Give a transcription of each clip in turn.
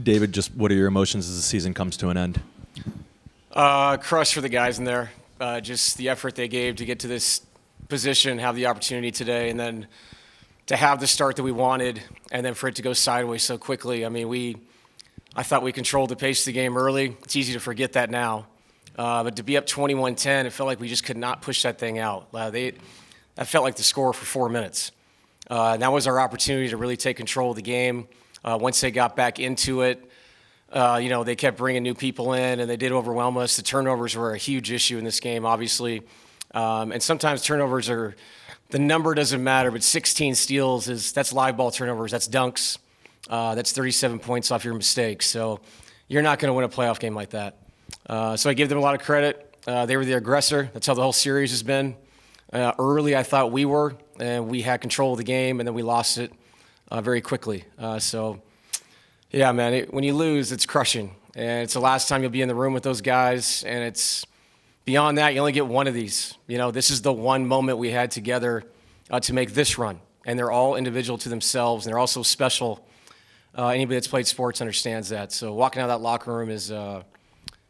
David, just what are your emotions as the season comes to an end? Crush for the guys in there. Just the effort they gave to get to this position, have the opportunity today, and then to have the start that we wanted, and then for it to go sideways so quickly. I mean, I thought we controlled the pace of the game early. It's easy to forget that now. But to be up 21-10, it felt like we just could not push that thing out. That felt like the score for 4 minutes. And that was our opportunity to really take control of the game. Once they got back into it, they kept bringing new people in, and they did overwhelm us. The turnovers were a huge issue in this game, obviously. And sometimes turnovers the number doesn't matter, but 16 steals, that's live ball turnovers. That's dunks. That's 37 points off your mistakes. So you're not going to win a playoff game like that. So I give them a lot of credit. They were the aggressor. That's how the whole series has been. Early, I thought we were, and we had control of the game, and then we lost it very quickly. Yeah, man, when you lose, it's crushing. And it's the last time you'll be in the room with those guys, and it's beyond that, you only get one of these. This is the one moment we had together to make this run. And they're all individual to themselves, and they're also special. Anybody that's played sports understands that. So walking out of that locker room is,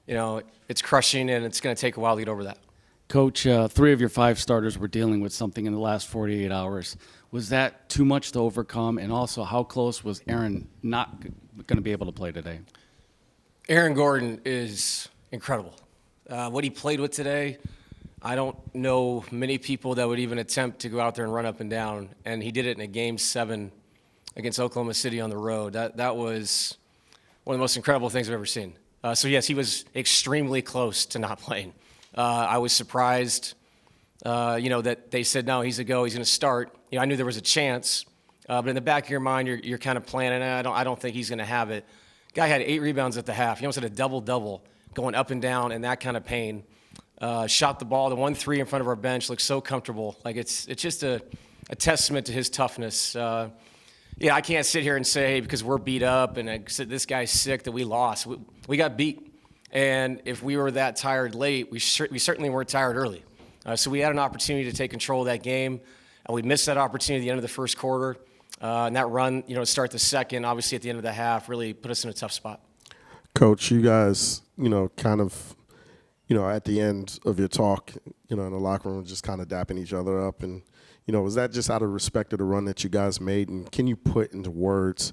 it's crushing, and it's going to take a while to get over that. Coach, 3 of your 5 starters were dealing with something in the last 48 hours. Was that too much to overcome? And also, how close was Aaron not going to be able to play today? Aaron Gordon is incredible. What he played with today, I don't know many people that would even attempt to go out there and run up and down. And he did it in a Game 7 against Oklahoma City on the road. That was one of the most incredible things I've ever seen. So, yes, he was extremely close to not playing. I was surprised, that they said, no, he's a go, he's going to start. I knew there was a chance, but in the back of your mind, you're kind of planning, I don't think he's going to have it. Guy had 8 rebounds at the half. He almost had a double-double going up and down in that kind of pain. Shot the ball. The 1-3 in front of our bench looked so comfortable. Like it's just a testament to his toughness. I can't sit here and say, hey, because we're beat up and this guy's sick that we lost. We got beat. And if we were that tired late, we certainly weren't tired early. So we had an opportunity to take control of that game, and we missed that opportunity at the end of the first quarter. And that run, to start the second, obviously at the end of the half, really put us in a tough spot. Coach, you guys, kind of, at the end of your talk, in the locker room, just kind of dapping each other up. And, was that just out of respect of the run that you guys made? And can you put into words,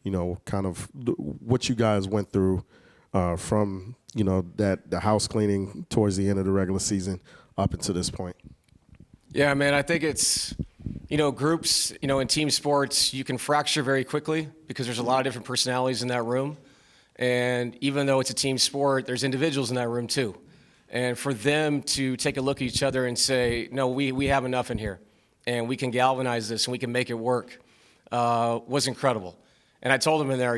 kind of what you guys went through from, the house cleaning towards the end of the regular season up until this point? Yeah, man, I think it's, groups, in team sports, you can fracture very quickly because there's a lot of different personalities in that room. And even though it's a team sport, there's individuals in that room too. And for them to take a look at each other and say, no, we have enough in here and we can galvanize this and we can make it work was incredible. And I told them in there,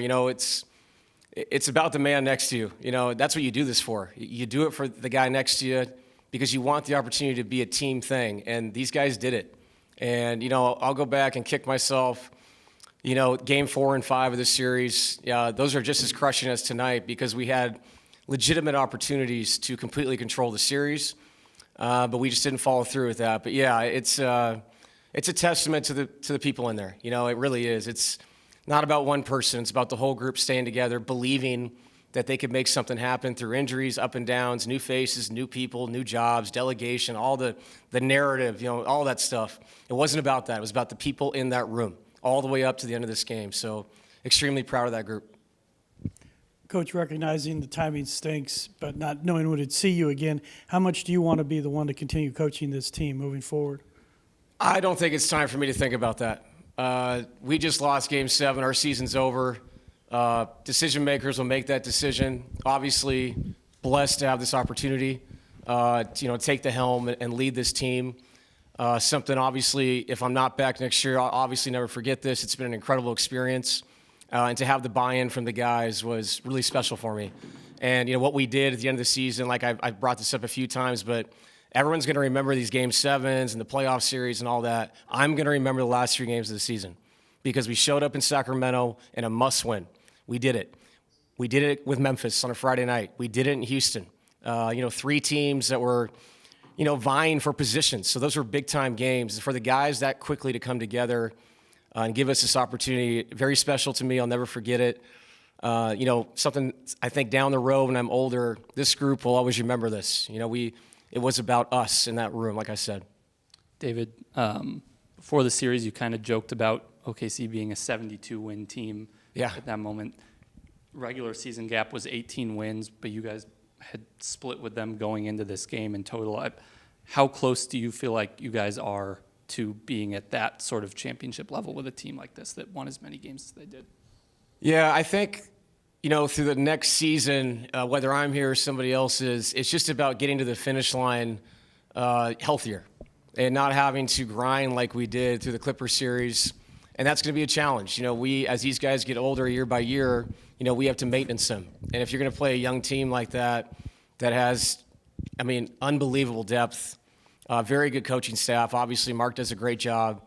it's about the man next to you. That's what you do this for. You do it for the guy next to you because you want the opportunity to be a team thing. And these guys did it. And, I'll go back and kick myself. Game 4 and 5 of this series, those are just as crushing as tonight because we had legitimate opportunities to completely control the series, but we just didn't follow through with that. But yeah, it's a testament to the people in there. It really is. It's not about one person. It's about the whole group staying together, believing that they could make something happen through injuries, up and downs, new faces, new people, new jobs, delegation, all the narrative, all that stuff. It wasn't about that. It was about the people in that room all the way up to the end of this game. So extremely proud of that group. Coach, recognizing the timing stinks, but not knowing when to see you again, how much do you want to be the one to continue coaching this team moving forward? I don't think it's time for me to think about that. We just lost Game 7. Our season's over. Decision makers will make that decision. Obviously, blessed to have this opportunity to take the helm and lead this team. Something, obviously, if I'm not back next year, I'll obviously never forget this. It's been an incredible experience. And to have the buy-in from the guys was really special for me. And, what we did at the end of the season, like I've brought this up a few times, but everyone's going to remember these Game 7s and the playoff series and all that. I'm going to remember the last 3 games of the season because we showed up in Sacramento in a must-win. We did it. We did it with Memphis on a Friday night. We did it in Houston. 3 teams that were vying for positions. So those were big-time games. For the guys that quickly to come together and give us this opportunity, very special to me. I'll never forget it. Something I think down the road when I'm older, this group will always remember this. It was about us in that room, like I said. David, before the series, you kind of joked about OKC being a 72-win team at that moment. Regular season gap was 18 wins, but you guys had split with them going into this game in total. How close do you feel like you guys are to being at that sort of championship level with a team like this that won as many games as they did? Yeah, I think, through the next season, whether I'm here or somebody else is, it's just about getting to the finish line healthier and not having to grind like we did through the Clippers series. And that's going to be a challenge. As these guys get older year by year, we have to maintenance them. And if you're going to play a young team like that has, unbelievable depth, very good coaching staff. Obviously, Mark does a great job.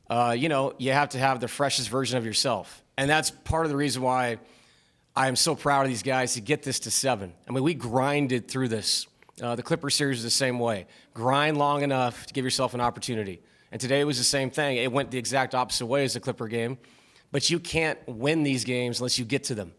You have to have the freshest version of yourself. And that's part of the reason why I am so proud of these guys to get this to 7. We grinded through this. The Clippers series is the same way. Grind long enough to give yourself an opportunity. And today it was the same thing. It went the exact opposite way as the Clipper game. But you can't win these games unless you get to them.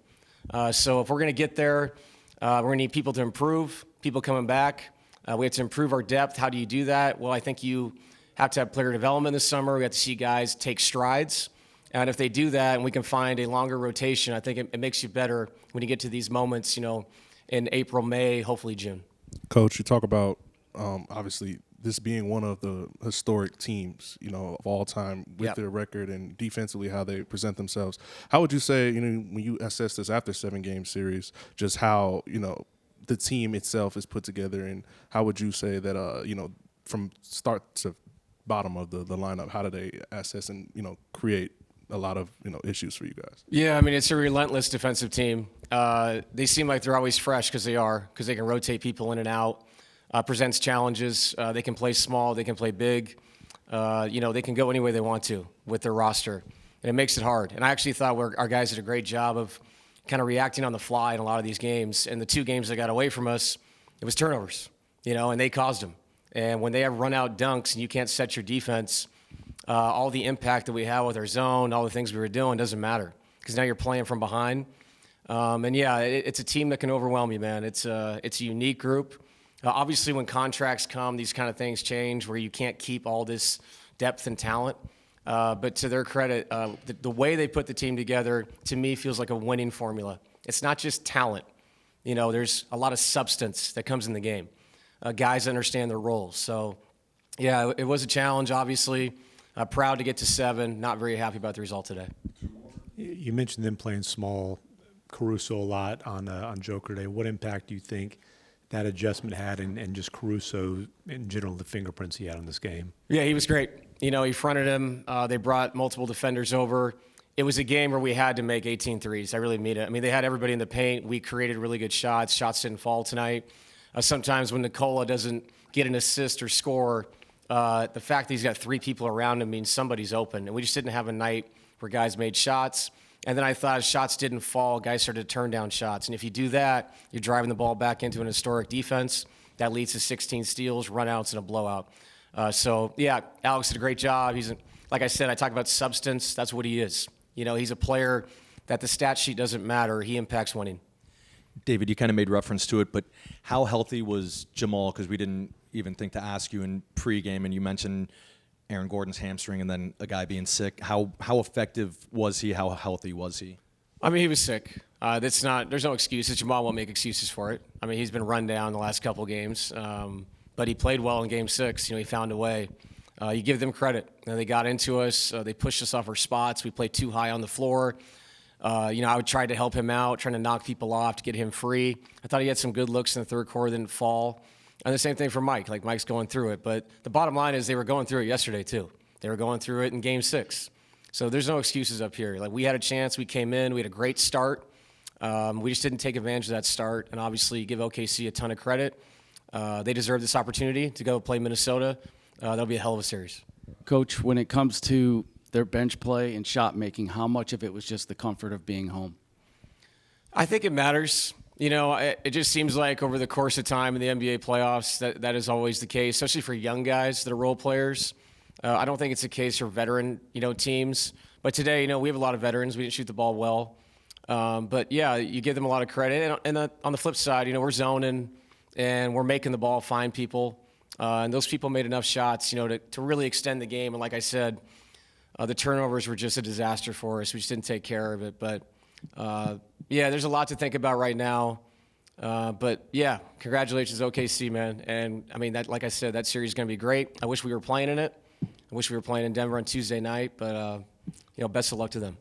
So if we're going to get there, we're going to need people to improve, people coming back. We have to improve our depth. How do you do that? Well, I think you have to have player development this summer. We have to see guys take strides. And if they do that and we can find a longer rotation, I think it makes you better when you get to these moments, in April, May, hopefully June. Coach, you talk about obviously this being one of the historic teams, of all time with their record and defensively how they present themselves. How would you say, when you assess this after 7-game series, just how, the team itself is put together, and how would you say that, from start to bottom of the lineup, how do they assess and, create a lot of, issues for you guys? Yeah, it's a relentless defensive team. They seem like they're always fresh because they can rotate people in and out. Presents challenges. They can play small. They can play big. They can go any way they want to with their roster. And it makes it hard. And I actually thought our guys did a great job of kind of reacting on the fly in a lot of these games. And the 2 games that got away from us, it was turnovers, and they caused them. And when they have run-out dunks and you can't set your defense, all the impact that we have with our zone, all the things we were doing doesn't matter because now you're playing from behind. It's a team that can overwhelm you, man. It's a unique group. Obviously, when contracts come, these kind of things change where you can't keep all this depth and talent. But to their credit, the way they put the team together, to me, feels like a winning formula. It's not just talent. There's a lot of substance that comes in the game. Guys understand their roles. So, yeah, it was a challenge, obviously. Proud to get to 7. Not very happy about the result today. You mentioned them playing small, Caruso a lot on Joker Day. What impact do you think that adjustment had, and just Caruso in general, the fingerprints he had on this game? Yeah, he was great. He fronted him. They brought multiple defenders over. It was a game where we had to make 18 threes. I really mean it. They had everybody in the paint. We created really good shots. Shots didn't fall tonight. Sometimes when Nikola doesn't get an assist or score, the fact that he's got 3 people around him means somebody's open. And we just didn't have a night where guys made shots. And then I thought as shots didn't fall, guys started to turn down shots. And if you do that, you're driving the ball back into an historic defense. That leads to 16 steals, runouts, and a blowout. Alex did a great job. Like I said, I talk about substance. That's what he is. He's a player that the stat sheet doesn't matter. He impacts winning. David, you kind of made reference to it, but how healthy was Jamal? Because we didn't even think to ask you in pregame, and you mentioned Aaron Gordon's hamstring and then a guy being sick. How effective was he? How healthy was he? He was sick. There's no excuses. Jamal won't make excuses for it. He's been run down the last couple games, but he played well in Game 6. He found a way. You give them credit. They got into us. They pushed us off our spots. We played too high on the floor. I would try to help him out, trying to knock people off to get him free. I thought he had some good looks in the third quarter, didn't fall. And the same thing for Mike. Mike's going through it. But the bottom line is they were going through it yesterday, too. They were going through it in Game 6. So there's no excuses up here. We had a chance. We came in. We had a great start. We just didn't take advantage of that start. And obviously give OKC a ton of credit. They deserve this opportunity to go play Minnesota. That'll be a hell of a series. Coach, when it comes to their bench play and shot making, how much of it was just the comfort of being home? I think it matters. It just seems like over the course of time in the NBA playoffs, that is always the case, especially for young guys that are role players. I don't think it's the case for veteran, teams. But today, we have a lot of veterans. We didn't shoot the ball well. But yeah, you give them a lot of credit. And on the flip side, we're zoning and we're making the ball find people. And those people made enough shots, to really extend the game. And like I said, the turnovers were just a disaster for us. We just didn't take care of it. But yeah, there's a lot to think about right now. But yeah, congratulations, OKC, man. And I mean, like I said, that series is going to be great. I wish we were playing in it. I wish we were playing in Denver on Tuesday night. But best of luck to them.